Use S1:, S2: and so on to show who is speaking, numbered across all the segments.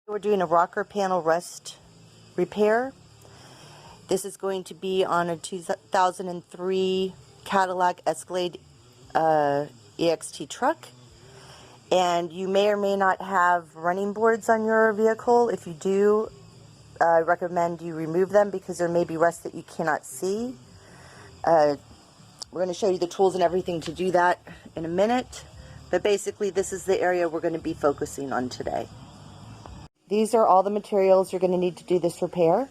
S1: We're doing a rocker panel rust repair. This is going to be on a 2003 Cadillac Escalade EXT truck. And you may or may not have running boards on your vehicle. If you do, I recommend you remove them because there may be rust that you cannot see. We're going to show you the tools and everything to do that in a minute. But basically, this is the area we're going to be focusing on today. These are all the materials you're going to need to do this repair.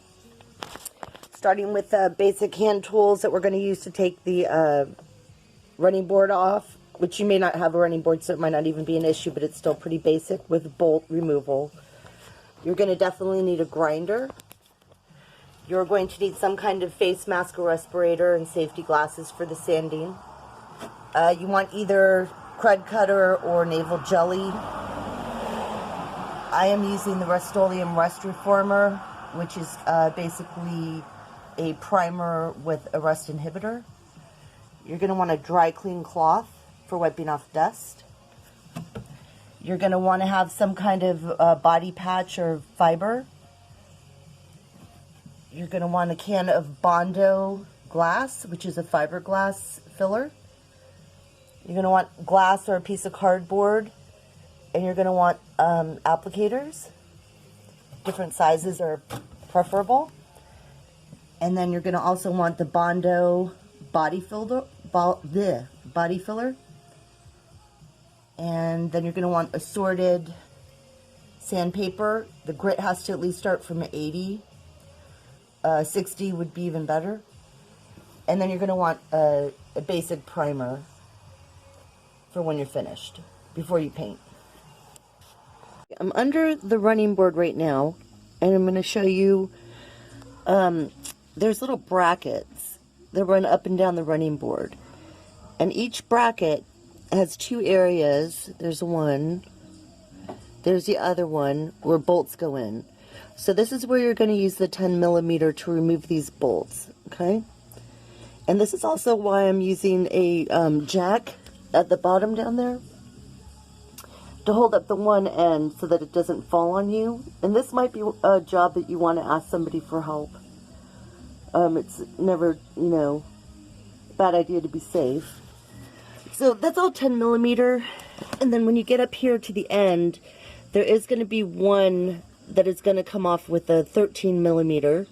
S1: Starting with the basic hand tools that we're going to use to take the running board off, which you may not have a running board, so it might not even be an issue, but it's still pretty basic with bolt removal. You're going to definitely need a grinder. You're going to need some kind of face mask or respirator and safety glasses for the sanding. You want either Krud Kutter or Naval Jelly. I am using the Rust-Oleum Rust Reformer, which is basically a primer with a rust inhibitor. You're going to want a dry clean cloth for wiping off dust. You're going to want to have some kind of body patch or fiber. You're going to want a can of Bondo glass, which is a fiberglass filler. You're going to want glass or a piece of cardboard. And you're going to want applicators. Different sizes are preferable. And then you're going to also want the Bondo body filler. And then you're going to want assorted sandpaper. The grit has to at least start from 80. 60 would be even better. And then you're going to want a basic primer for when you're finished, before you paint. I'm under the running board right now, and I'm going to show you, there's little brackets that run up and down the running board. And each bracket has two areas. There's one, there's the other one where bolts go in. So this is where you're going to use the 10mm to remove these bolts, okay? And this is also why I'm using a jack at the bottom down there to hold up the one end so that it doesn't fall on you. And this might be a job that you want to ask somebody for help. It's never, you know, a bad idea to be safe. So that's all 10mm. And then when you get up here to the end, there is going to be one that is going to come off with a 13mm.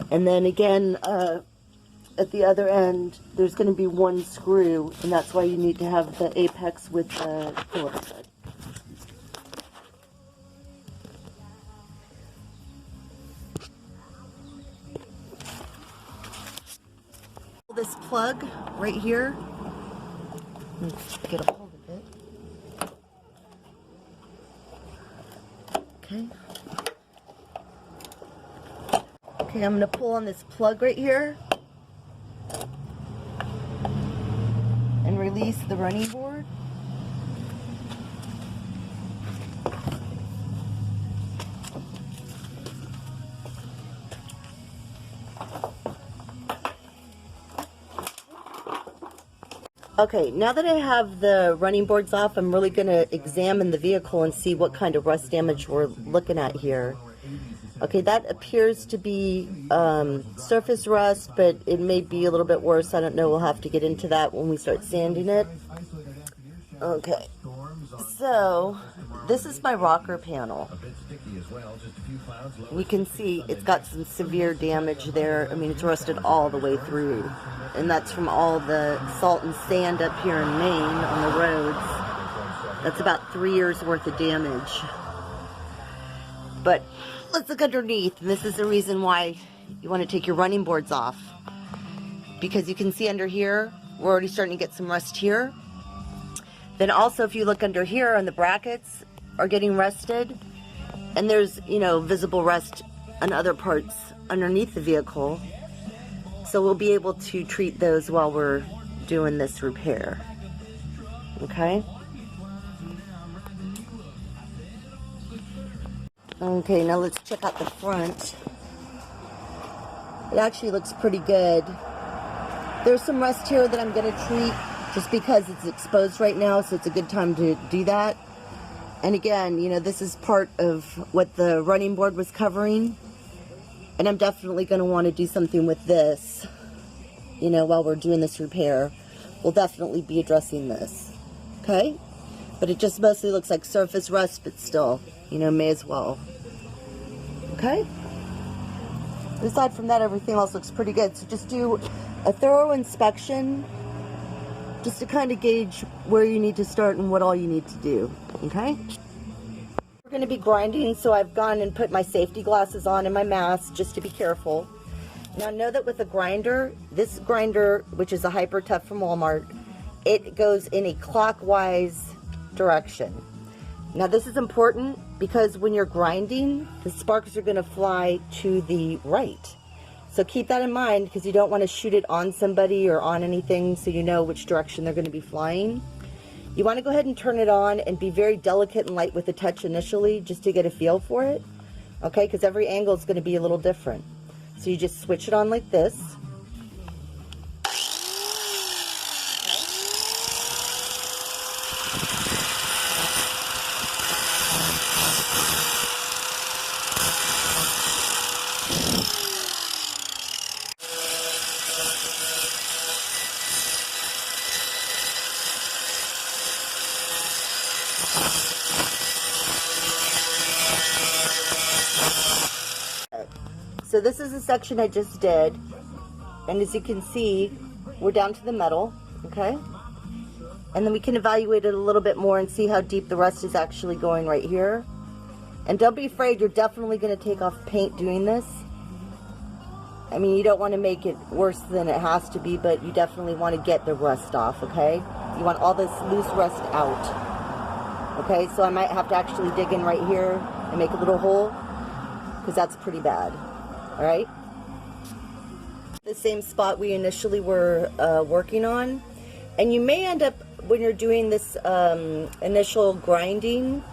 S1: And then again, at the other end, there's going to be one screw, and that's why you need to have the apex with the Phillips head. This plug right here, let's get a hold of it. Okay. Okay, I'm going to pull on this plug right here and release the running board. Okay, now that I have the running boards off, I'm really going to examine the vehicle and see what kind of rust damage we're looking at here. Okay, that appears to be surface rust, but it may be a little bit worse. I don't know. We'll have to get into that when we start sanding it. Okay, so this is my rocker panel. We can see it's got some severe damage there. I mean, it's rusted all the way through. And that's from all the salt and sand up here in Maine on the roads. That's about 3 years worth of damage. But let's look underneath. And this is the reason why you want to take your running boards off. Because you can see under here, we're already starting to get some rust here. Then also, if you look under here, on the brackets are getting rusted. And there's, you know, visible rust on other parts underneath the vehicle. So we'll be able to treat those while we're doing this repair. Okay? Okay, now let's check out the front. It actually looks pretty good. There's some rust here that I'm going to treat just because it's exposed right now, so it's a good time to do that. And again, you know, this is part of what the running board was covering. And I'm definitely going to want to do something with this, you know, while we're doing this repair. We'll definitely be addressing this. Okay? But it just mostly looks like surface rust, but still, you know, may as well. Okay? Aside from that, everything else looks pretty good. So just do a thorough inspection just to kind of gauge where you need to start and what all you need to do. Okay? We're going to be grinding, so I've gone and put my safety glasses on and my mask just to be careful. Now know that with a grinder, this grinder, which is a Hyper Tough from Walmart, it goes in a clockwise direction. Now this is important because when you're grinding, the sparks are going to fly to the right. So keep that in mind because you don't want to shoot it on somebody or on anything, so you know which direction they're going to be flying. You want to go ahead and turn it on and be very delicate and light with the touch initially just to get a feel for it. Okay, because every angle is going to be a little different. So you just switch it on like this. So this is the section I just did, and as you can see, we're down to the metal, okay? And then we can evaluate it a little bit more and see how deep the rust is actually going right here. And don't be afraid, you're definitely going to take off paint doing this. I mean, you don't want to make it worse than it has to be, but you definitely want to get the rust off, okay? You want all this loose rust out. Okay, so I might have to actually dig in right here and make a little hole, because that's pretty bad. Alright? The same spot we initially were working on. And you may end up, when you're doing this initial grinding,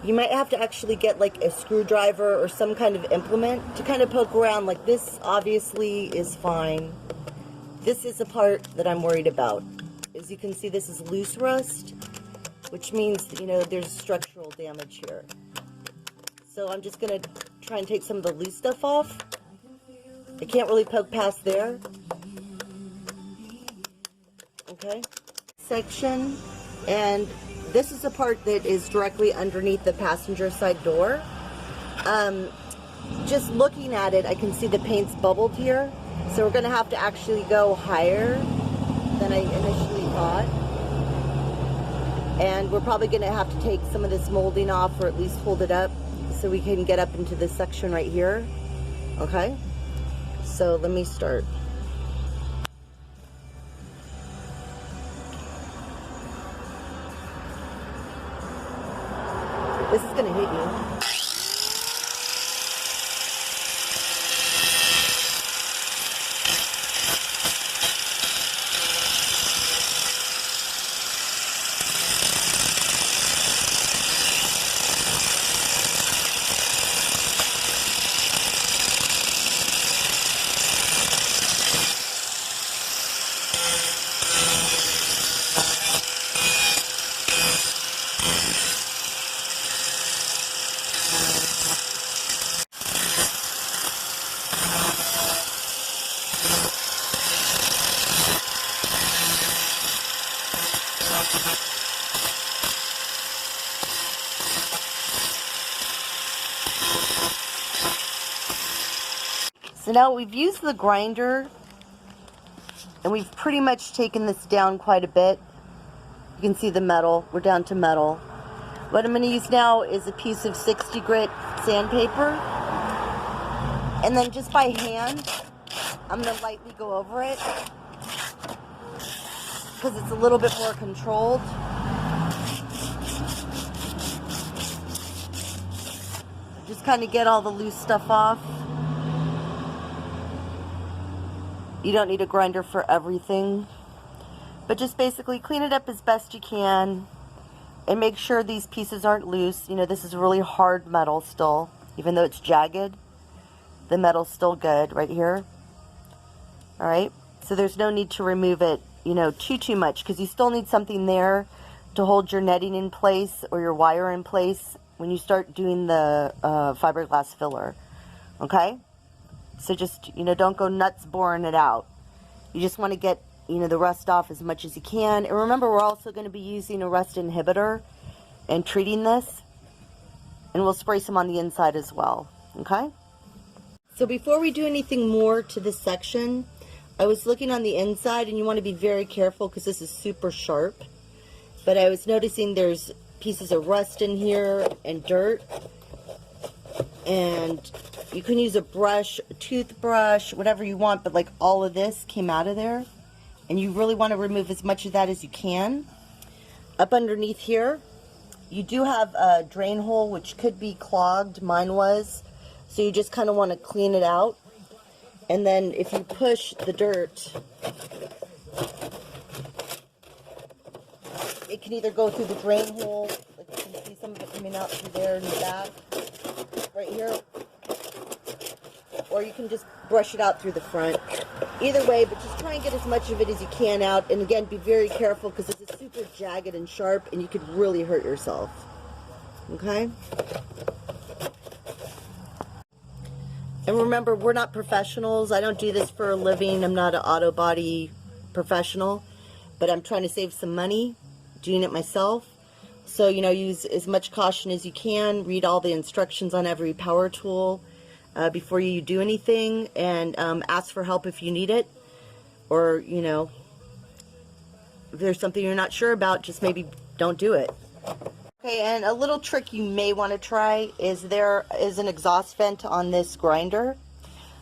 S1: you might have to actually get like a screwdriver or some kind of implement to kind of poke around. Like this obviously is fine. This is the part that I'm worried about. As you can see, this is loose rust, which means, you know, there's structural damage here. So I'm just going to try and take some of the loose stuff off. I can't really poke past there. Okay. Section, and this is the part that is directly underneath the passenger side door. Just looking at it, I can see the paint's bubbled here. So we're going to have to actually go higher than I initially thought. And we're probably going to have to take some of this molding off, or at least hold it up so we can get up into this section right here. Okay? So let me start. This is going to hit you. So now we've used the grinder and we've pretty much taken this down quite a bit. You can see the metal. We're down to metal. What I'm going to use now is a piece of 60 grit sandpaper. And then just by hand, I'm going to lightly go over it because it's a little bit more controlled. Just kind of get all the loose stuff off. You don't need a grinder for everything, but just basically clean it up as best you can and make sure these pieces aren't loose. You know, this is really hard metal still, even though it's jagged. The metal's still good right here. All right, so there's no need to remove it, you know, too much, because you still need something there to hold your netting in place or your wire in place when you start doing the fiberglass filler. Okay? So just, don't go nuts boring it out. You just want to get, the rust off as much as you can. And remember, we're also going to be using a rust inhibitor and treating this. And we'll spray some on the inside as well. Okay? So before we do anything more to this section, I was looking on the inside, and you want to be very careful because this is super sharp. But I was noticing there's pieces of rust in here and dirt. And you can use a brush, a toothbrush, whatever you want, but like all of this came out of there. And you really want to remove as much of that as you can. Up underneath here, you do have a drain hole which could be clogged. Mine was. So you just kind of want to clean it out. And then if you push the dirt, it can either go through the drain hole, like you can see some of it coming out through there in the back, right here, or you can just brush it out through the front. Either way, but just try and get as much of it as you can out. And again, be very careful because this is super jagged and sharp and you could really hurt yourself. Okay? And remember, we're not professionals. I don't do this for a living. I'm not an auto body professional, but I'm trying to save some money doing it myself. So, use as much caution as you can. Read all the instructions on every power tool before you do anything, and ask for help if you need it. Or, if there's something you're not sure about, just maybe don't do it. Okay, and a little trick you may want to try is there is an exhaust vent on this grinder.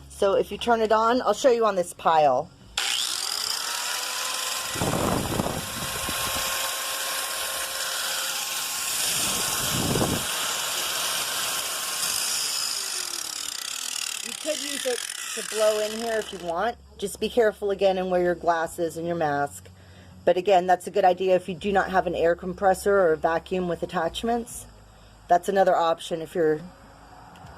S1: So if you turn it on, I'll show you on this pile. You could use it to blow in here if you want. Just be careful again and wear your glasses and your mask. But again, that's a good idea if you do not have an air compressor or a vacuum with attachments. That's another option if you're,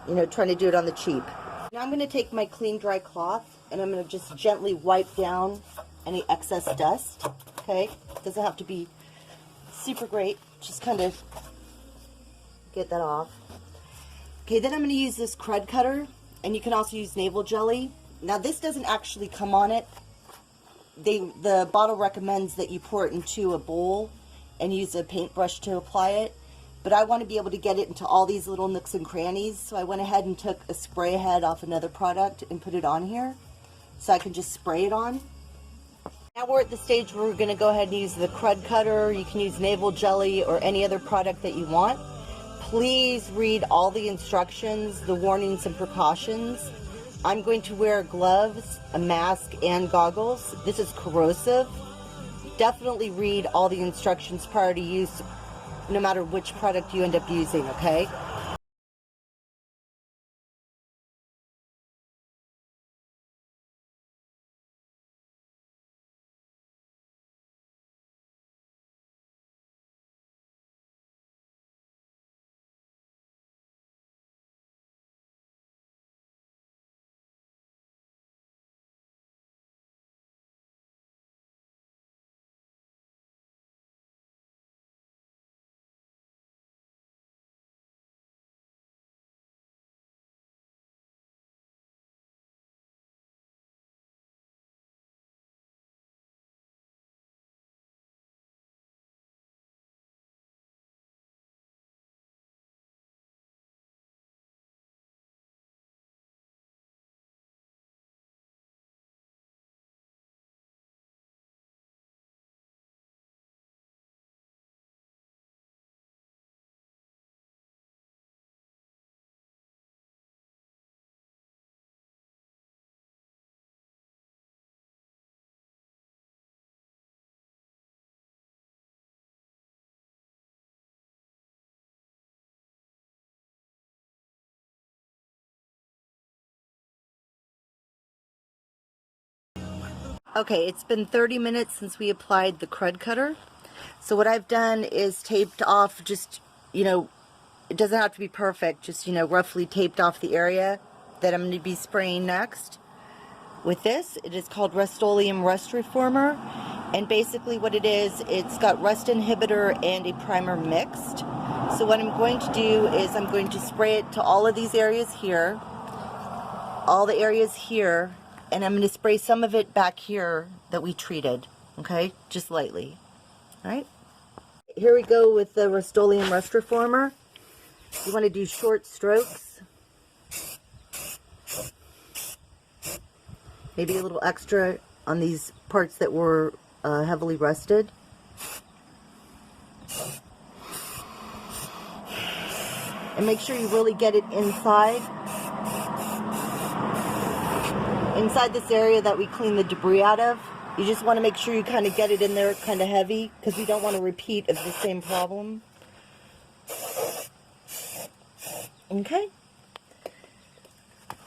S1: trying to do it on the cheap. Now I'm going to take my clean, dry cloth, and I'm going to just gently wipe down any excess dust. Okay? It doesn't have to be super great. Just kind of get that off. Okay, then I'm going to use this crud cutter, and you can also use navel jelly. Now this doesn't actually come on it. The bottle recommends that you pour it into a bowl and use a paintbrush to apply it, but I want to be able to get it into all these little nooks and crannies, so I went ahead and took a spray head off another product and put it on here so I can just spray it on. Now we're at the stage where we're going to go ahead and use the crud cutter. You can use navel jelly or any other product that you want. Please read all the instructions, the warnings and precautions. I'm going to wear gloves, a mask, and goggles. This is corrosive. Definitely read all the instructions prior to use, no matter which product you end up using, okay? Okay, it's been 30 minutes since we applied the crud cutter. So what I've done is taped off just, it doesn't have to be perfect, just, roughly taped off the area that I'm going to be spraying next. With this, it is called Rust-Oleum Rust Reformer, And basically what it is, it's got rust inhibitor and a primer mixed. So what I'm going to do is I'm going to spray it to all of these areas here, all the areas here, and I'm going to spray some of it back here that we treated, okay, just lightly. All right, here we go with the Rust-Oleum Rust Reformer. You want to do short strokes, maybe a little extra on these parts that were heavily rusted. And make sure you really get it inside this area that we cleaned the debris out of. You just want to make sure you kind of get it in there kind of heavy, because we don't want to repeat of the same problem. Okay.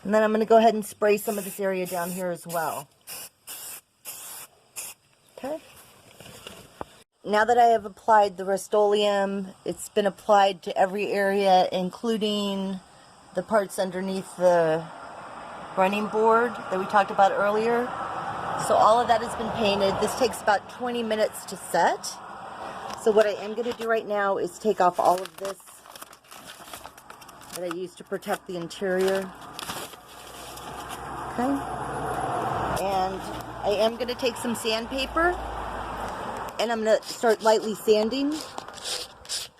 S1: And then I'm going to go ahead and spray some of this area down here as well. Okay. Now that I have applied the Rust-Oleum, it's been applied to every area, including the parts underneath the running board that we talked about earlier. So all of that has been painted. This takes about 20 minutes to set. So what I am going to do right now is take off all of this that I used to protect the interior. Okay. And I am going to take some sandpaper, and I'm going to start lightly sanding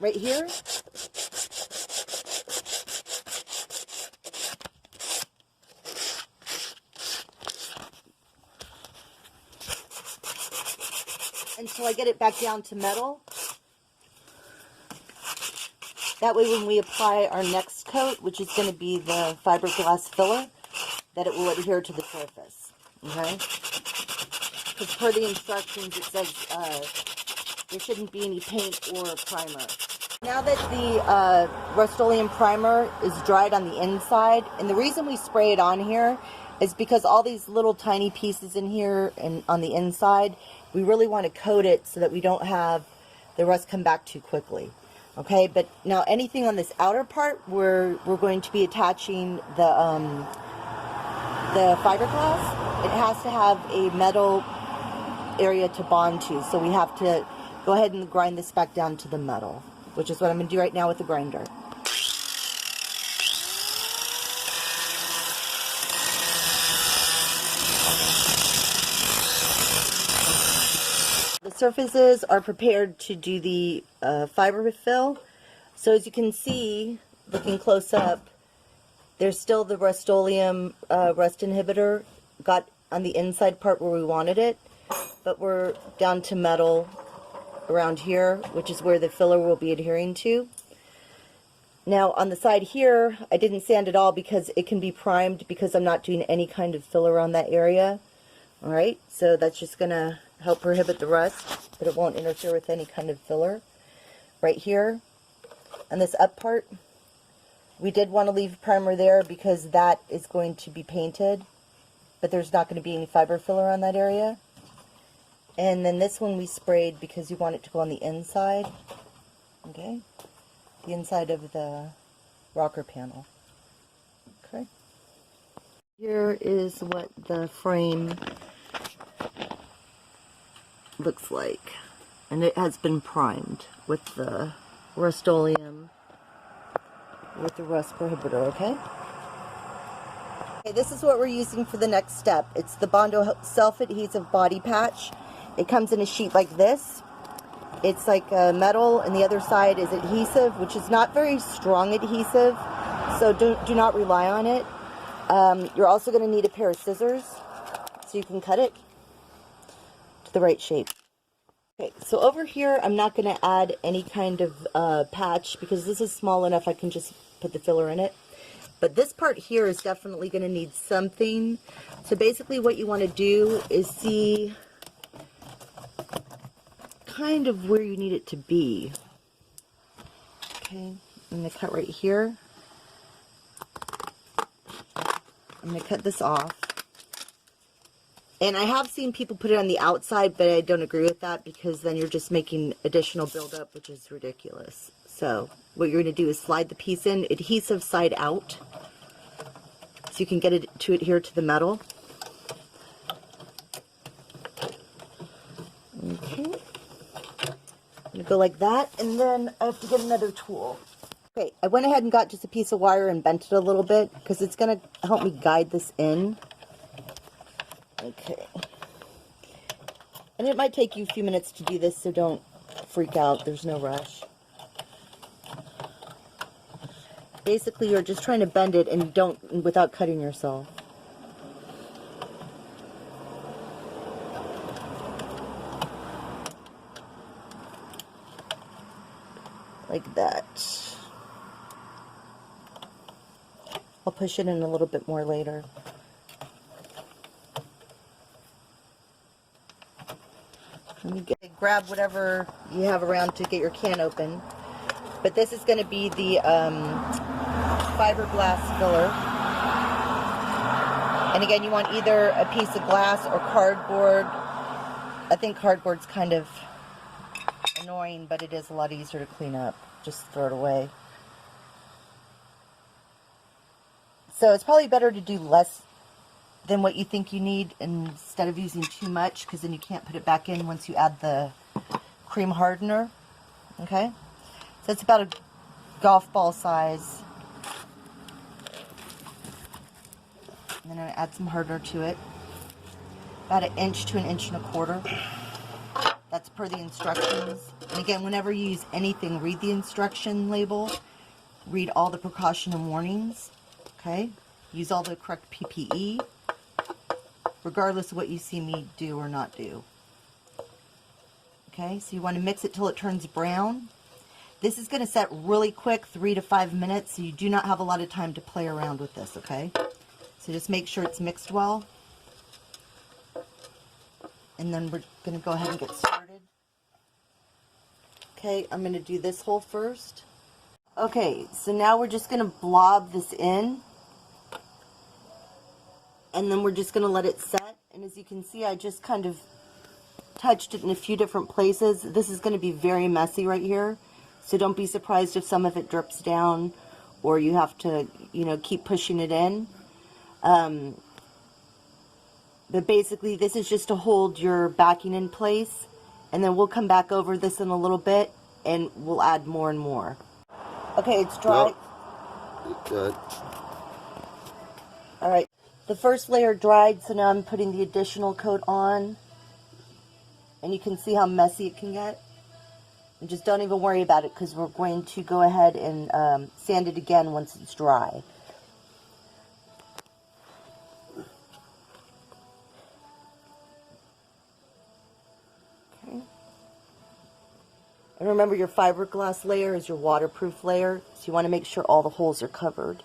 S1: right here. Until I get it back down to metal. That way when we apply our next coat, which is going to be the fiberglass filler, that it will adhere to the surface. Okay? Because per the instructions it says there shouldn't be any paint or primer. Now that the Rust-Oleum primer is dried on the inside, and the reason we spray it on here is because all these little tiny pieces in here and on the inside, we really want to coat it so that we don't have the rust come back too quickly. Okay, but now anything on this outer part, we're going to be attaching the fiberglass. It has to have a metal area to bond to, so we have to go ahead and grind this back down to the metal, which is what I'm going to do right now with the grinder. The surfaces are prepared to do the fiber fill. So as you can see, looking close up, there's still the Rust-Oleum rust inhibitor got on the inside part where we wanted it, but we're down to metal around here, which is where the filler will be adhering to. Now on the side here, I didn't sand it all because it can be primed, because I'm not doing any kind of filler on that area. Alright, so that's just going to help prohibit the rust, but it won't interfere with any kind of filler. Right here, on this up part, we did want to leave primer there because that is going to be painted, but there's not going to be any fiber filler on that area. And then this one we sprayed because you want it to go on the inside, okay, the inside of the rocker panel. Okay. Here is what the frame looks like, and it has been primed with the Rust-Oleum with the rust prohibitor. Okay, this is what we're using for the next step. It's the Bondo self-adhesive body patch. It comes in a sheet like this. It's like metal, and the other side is adhesive, which is not very strong adhesive, so do not rely on it. You're also going to need a pair of scissors so you can cut it to the right shape. Okay, so over here I'm not going to add any kind of patch because this is small enough I can just put the filler in it. But this part here is definitely going to need something. So basically what you want to do is see kind of where you need it to be. Okay, I'm going to cut right here. I'm going to cut this off. And I have seen people put it on the outside, but I don't agree with that because then you're just making additional buildup, which is ridiculous. So what you're going to do is slide the piece in, adhesive side out, so you can get it to adhere to the metal. Go like that, and then I have to get another tool. Okay, I went ahead and got just a piece of wire and bent it a little bit because it's going to help me guide this in. Okay. And it might take you a few minutes to do this, so don't freak out. There's no rush. Basically, you're just trying to bend it and don't without cutting yourself. Like that. I'll push it in a little bit more later. Let me grab whatever you have around to get your can open. But this is going to be the fiberglass filler. And again, you want either a piece of glass or cardboard. I think cardboard's kind of annoying, but it is a lot easier to clean up. Just throw it away. So it's probably better to do less than what you think you need instead of using too much, because then you can't put it back in once you add the cream hardener. Okay? So it's about a golf ball size. And then I'm going to add some hardener to it. About 1 inch to 1.25 inches. That's per the instructions. And again, whenever you use anything, read the instruction label. Read all the precaution and warnings. Okay? Use all the correct PPE. Regardless of what you see me do or not do. Okay? So you want to mix it till it turns brown. This is going to set really quick, 3 to 5 minutes, so you do not have a lot of time to play around with this, okay? So just make sure it's mixed well. And then we're going to go ahead and get started. Okay, I'm going to do this hole first. Okay, so now we're just going to blob this in. And then we're just going to let it set. And as you can see, I just kind of touched it in a few different places. This is going to be very messy right here. So don't be surprised if some of it drips down or you have to, you know, keep pushing it in. But basically, this is just to hold your backing in place. And then we'll come back over this in a little bit and we'll add more and more. Okay, it's dry.
S2: Yep. Good.
S1: All right. The first layer dried, so now I'm putting the additional coat on. And you can see how messy it can get. And just don't even worry about it because we're going to go ahead and sand it again once it's dry. Okay. And remember, your fiberglass layer is your waterproof layer, so you want to make sure all the holes are covered.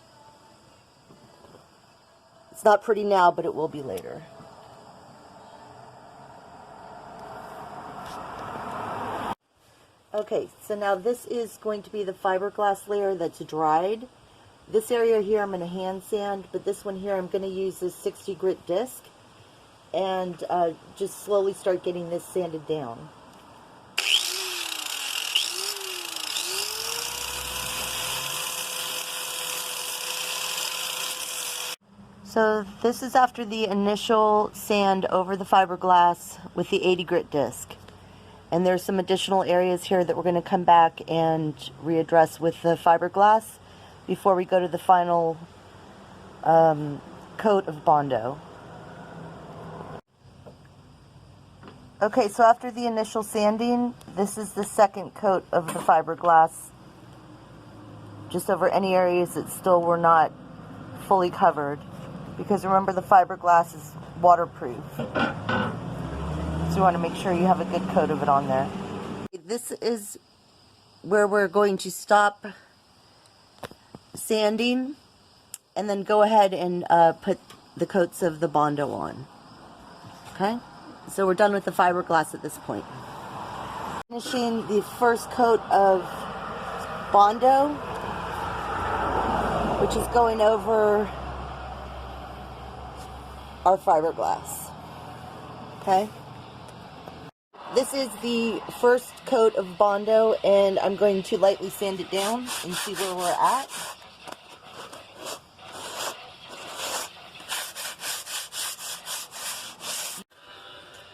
S1: It's not pretty now, but it will be later. Okay, so now this is going to be the fiberglass layer that's dried. This area here I'm going to hand sand, but this one here I'm going to use this 60 grit disc and just slowly start getting this sanded down. So this is after the initial sand over the fiberglass with the 80 grit disc. And there's some additional areas here that we're going to come back and readdress with the fiberglass before we go to the final coat of Bondo. Okay, so after the initial sanding, this is the second coat of the fiberglass, just over any areas that still were not fully covered. Because remember, the fiberglass is waterproof. So you want to make sure you have a good coat of it on there. This is where we're going to stop sanding and then go ahead and put the coats of the Bondo on. Okay? So we're done with the fiberglass at this point. Finishing the first coat of Bondo, which is going over our fiberglass. Okay? This is the first coat of Bondo, and I'm going to lightly sand it down and see where we're at.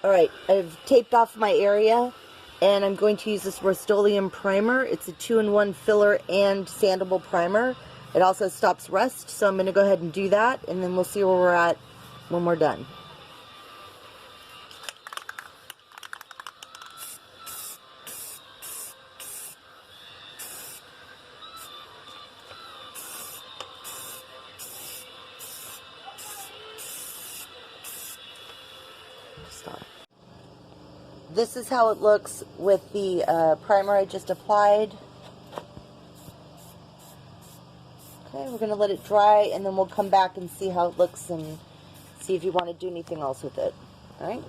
S1: Alright, I've taped off my area, And I'm going to use this Rust-Oleum primer. It's a 2-in-1 filler and sandable primer. It also stops rust, so I'm going to go ahead and do that, and then we'll see where we're at when we're done. Stop. This is how it looks with the primer I just applied. Okay, we're going to let it dry, and then we'll come back and see how it looks and see if you want to do anything else with it. Alright?